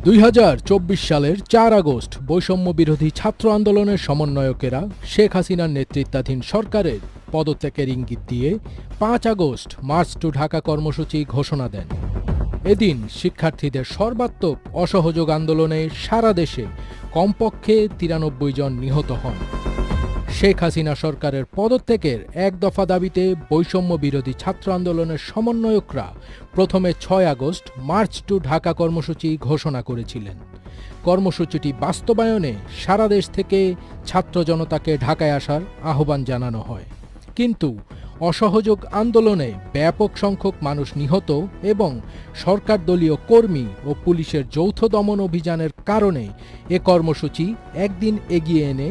2024 সালের 4 আগস্ট বৈষম্য বিরোধী ছাত্র আন্দোলনের সমন্বয়কেরা শেখ হাসিনার নেতৃত্বাধীন সরকারের পদত্যাগের ইঙ্গিত দিয়ে 5 আগস্ট মার্চ টু ঢাকা কর্মসূচি ঘোষণা দেন। এদিন শিক্ষার্থীদের সর্বাত্মক অসহযোগ আন্দোলনে সারা দেশে কমপক্ষে 93 জন নিহত হন। শেখ হাসিনা সরকারের পদত্যাগের এক দফা দাবিতে বৈষম্য বিরোধী ছাত্র আন্দোলনের সমন্বয়করা প্রথমে 6 আগস্ট মার্চ টু ঢাকা কর্মসূচি ঘোষণা করেছিলেন। কর্মসূচিটি বাস্তবায়নে সারা দেশ থেকে ছাত্র জনতাকে ঢাকায় আসার আহ্বান জানানো হয়, কিন্তু অসহযোগ আন্দোলনে ব্যাপক সংখ্যক মানুষ নিহত এবং সরকার দলীয় কর্মী ও পুলিশের যৌথ দমন অভিযানের কারণে এ কর্মসূচি একদিন এগিয়ে এনে